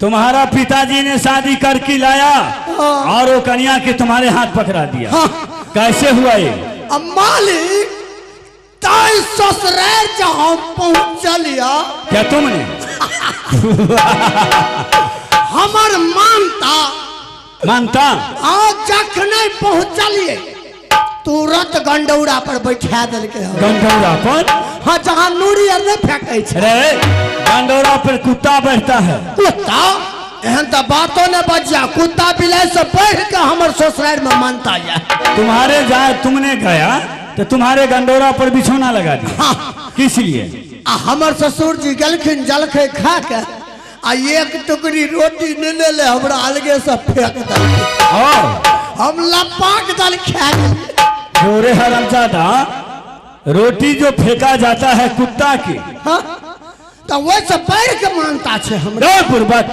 तुम्हारा पिताजी ने शादी करके लाया और वो कन्या के तुम्हारे हाथ पकड़ा दिया। कैसे हुआ ये? मालिक ताई ससुराल जहाँ पहुँचलिया क्या तुमने? हमर मानता आज जखने पहुँचलिए तुरंत गंडौरा पर बैठा दिल के। गंडौरा पर? हाँ, जहाँ नूरी नहीं फेंके। अरे गंडौरा पर कुत्ता बैठता है। कुत्ता एहन तो बातों ने बजा। कुत्ता बिलाई से बैठ के हमर ससुराल में मानता है। तुम्हारे जहाँ तुमने गया तो तुम्हारे गंडौरा पर बिछौना लगा दिया। हाँ। किस लिए? हमर ससुर जी गलखिन जलखे खा के आ एक टुकड़ी रोटी न ले ले हमरा अलगे से फेंक दल। हम लपाक दल खा गोरे हरामजादा, रोटी जो फेंका जाता है कुत्ता की, हाँ? तो वैसे पैर के मानता छे हमरा पूर्वक।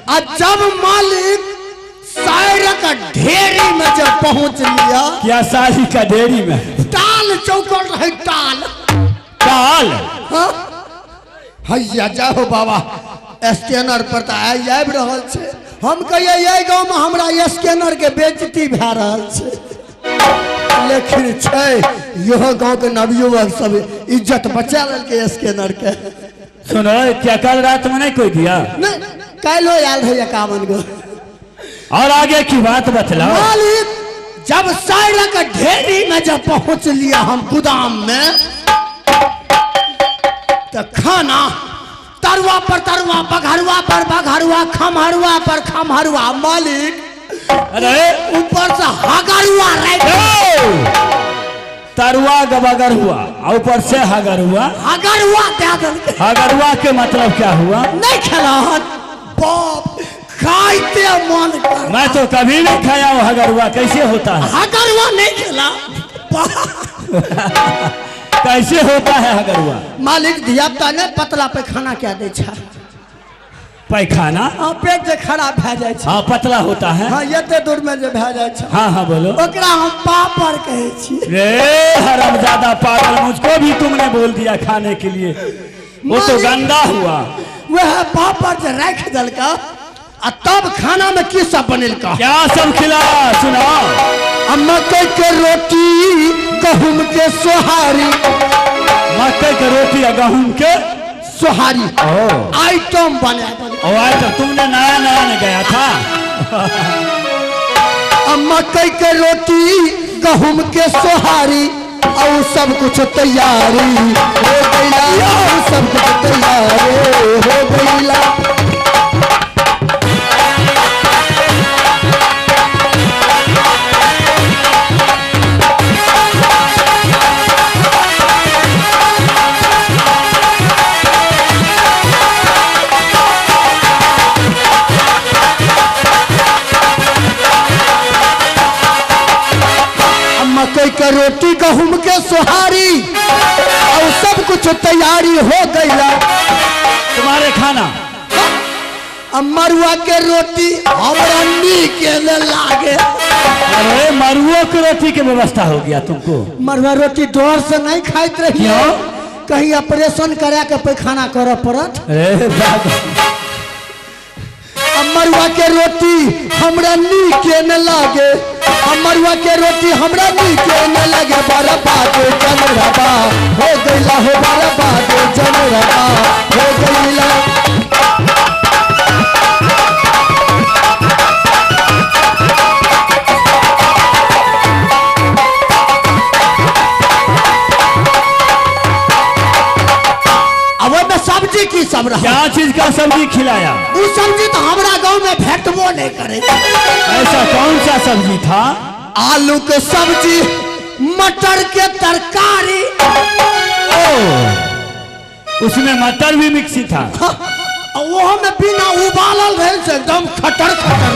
आ जब मालिक सायर का ढेरी में जब पहुंच लिया। क्या सारी का ढेरी में? टाल चौकट रहे टाल। हाँ? हैया जाओ बाबा स्कैनर पर तो आबि रहल छे। हम कहिए ये गांव में हमरा स्कैनर के बेइज्जती भए रहल छे, लेकिन छे यह गांव के नवयुवक सब इज्जत बचा लेलके स्कैनर के। सुनो, क्या कल रात में नहीं कोई दिया? नहीं, कल आयल है 51 गो। और आगे की बात बतलाओ। मालिक जब साइड का ढेरी में जब पहुंच लिया हम गोदाम में, तो खाना तरुआ पर तरुआ, बघरुआ पर बघरुआ, खमहरुआ पर खमहरुआ। मालिक अरे ऊपर से हगरुआ तरुआ गबगर हुआ और ऊपर से हगरुआ। हगरुआ हगरुआ के मतलब क्या हुआ? नहीं खेला बाप खाते मन कर। मैं तो कभी नहीं खाया वो हगरुआ। कैसे होता है? हगरुआ नहीं खेला। कैसे होता है हगरुआ? मालिक धियापुता ने पतला पैखाना क्या दे छा? पैखाना? हाँ, पेट जे खराब भए जाए छे। हाँ, पतला होता है। हाँ, ये दूर में जे भए जाए छे। हाँ हाँ बोलो। ओकरा हम पापड़ कहे छी। रे हरामजादा पागल, मुझको भी तुमने बोल दिया खाने के लिए। वो तो गंदा हुआ। वह पापड़ जे रख दल का आ तब खाना में की सब बनेल का? क्या सब खिला? सुनाओ। मकई के रोटी, गहूम के सोहारी। मकई के रोटी और गहूम के सोहारी आइटम बना। आइटम तुमने नया नया ने गया था। मकई के रोटी, गहूम के सोहारी और सब कुछ तैयारी हो गईला। सब कुछ तैयारी हो गईला। मकई के रोटी, गहूम के सोहारी और सब कुछ तैयारी हो गईला। तुम्हारे खाना मरुआ के रोटी हमरा नीक लागे। अरे मरुआ के रोटी की व्यवस्था हो गया तुमको? मरुआ रोटी डर से नहीं खाइत रही। क्यों? कहीं ऑपरेशन करा के पैखाना करे पड़त। मरुआ के रोटी हमरा नीक न लागे। मरुआ के रोटी हमरा नीक न लगे। बर्बाद जनरबा हो गईला हो, बर्बाद जनरबा हो गईला। अब में सब्जी की सब रहा। क्या चीज का सब्जी खिलाया? वो सब्जी तो हमारा गांव में भेटबो नहीं करे। ऐसा कौन सा सब्जी था? आलू के सब्जी, मटर के तरकारी। उसमें मटर भी मिक्सी था। वो हमें बिना उबालल रहे से एकदम खटर खटर।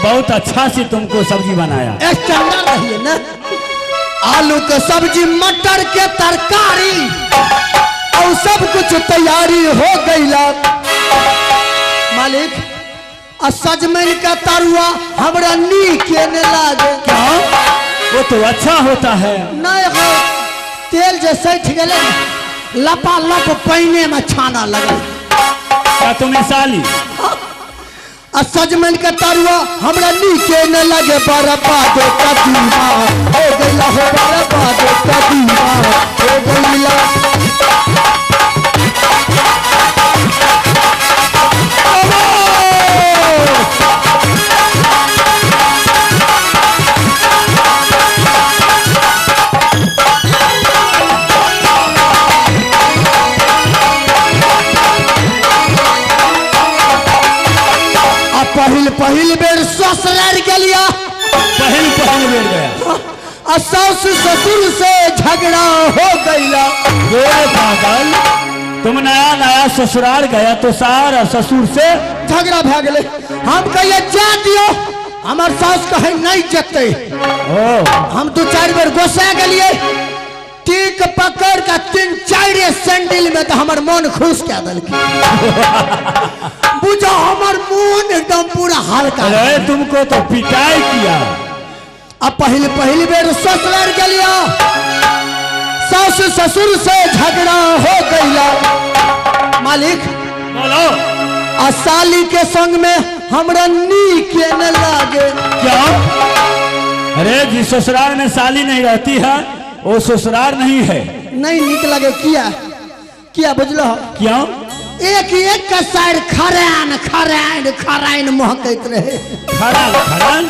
बहुत अच्छा से तुमको सब्जी बनाया। स्टैंडर्ड रहिए ना। आलू के सब्जी, मटर के तरकारी और सब कुछ तैयारी हो गईला। मालिक सजमन का तरुआ हमरा नीक न लागे। क्या? वो तो अच्छा होता है। नहीं हो, तेल जे सठ गए लपा लप पानी में छाना लगे। क्या तुम्हें साली? सजमन के तरुआ हमरा नीचे न लगे बर्बाद कदीमा हो गइला हो बर्बाद कदीमा हो गइला पहिल बेर ससुराल गलिया पहल बेर गया सास ससुर से झगड़ा हो गईला। पागल, तुम नया नया ससुराल गया तो सारा ससुर से झगड़ा भे गए। हम कहिए जा दियो, हमार सास कहे नहीं जते। हम 2-4 बेर गोसा गलिए, टीक पकड़ का 3-4 सैंडल में तो हमार मन खुश क्या दल बुझो हमार मन एकदम पूरा हल्का। अरे तुमको तो पिटाई किया। अब पहली बेर ससुराल गलिया, सास ससुर से झगड़ा हो गईला। मालिक बोलो। साली के संग में हमरा नीक न लागे। क्या? अरे जिस ससुराल में साली नहीं रहती है वो ससुराल नहीं है। नहीं नीक लगे। किया बुझलो? क्यों? एक का साइड खरान खरान खरान महकत रहे। खरान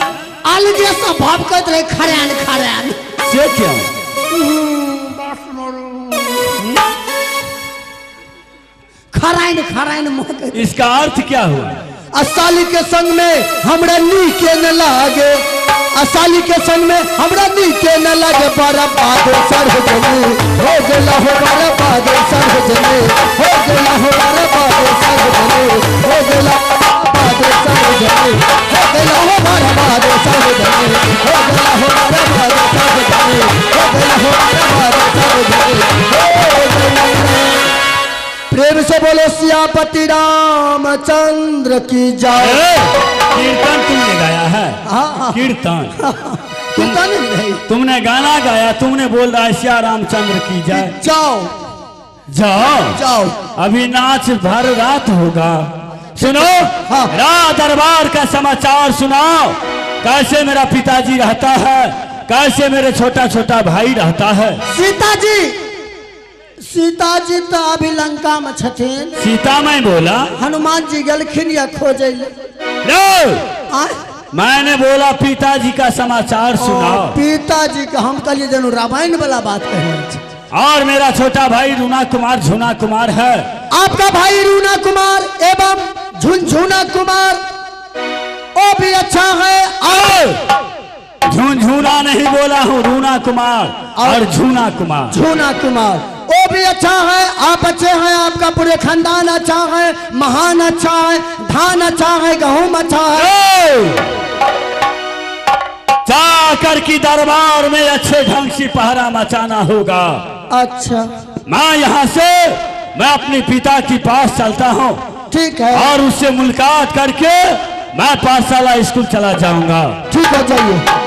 अलगे से भभकत रहे खरान खरान से। क्यों? खरान खरान महकत। इसका अर्थ क्या हुआ? साली के संग में हमरा नीके न लागे। साली के संग में हमरा नीके न लागे। बर्बाद सर्वजनी हो गइला हो बर्बाद सर्वजनी हो गइला हो बर्बाद सर्वजनी हो गइला बर्बाद सर्वजनी हो गइला हो बर्बाद सर्वजनी हो गइला हो बर्बाद सर्वजनी हो गइला हो बर्बाद सर्वजनी। प्रेम से बोलो सियापति रामचंद्र की जय। कीर्तन तुमने गाया है? कीर्तन तुमने गाना गाया, तुमने बोल रहा है सिया रामचंद्र की जय। जाओ जाओ जाओ, अभी नाच भर रात होगा। सुनो, रात दरबार का समाचार सुनाओ। कैसे मेरा पिताजी रहता है, कैसे मेरे छोटा छोटा भाई रहता है। सीताजी तो अभी लंका में छथिन। सीता मैं बोला? हनुमान जी गलखिन या खोजे। मैंने बोला पिताजी का समाचार सुनाओ। पिताजी का हम कल जनू रामायण वाला बात कहें। और मेरा छोटा भाई रूना कुमार झुना कुमार है। आपका भाई रूना कुमार एवं झुनझुना कुमार वो भी अच्छा है। झुनझुना नहीं बोला हूँ, रूना कुमार और झुना कुमार। झुना कुमार वो भी अच्छा है। आप अच्छे हैं, आपका पूरे खानदान अच्छा है, महान अच्छा है, धान अच्छा है, गेहूं अच्छा है। जाकर की दरबार में अच्छे ढंग से पहरा मचाना होगा। अच्छा, मैं यहाँ से मैं अपने पिता के पास चलता हूँ। ठीक है। और उससे मुलाकात करके मैं पाठशाला स्कूल चला जाऊंगा। ठीक है, जाइए।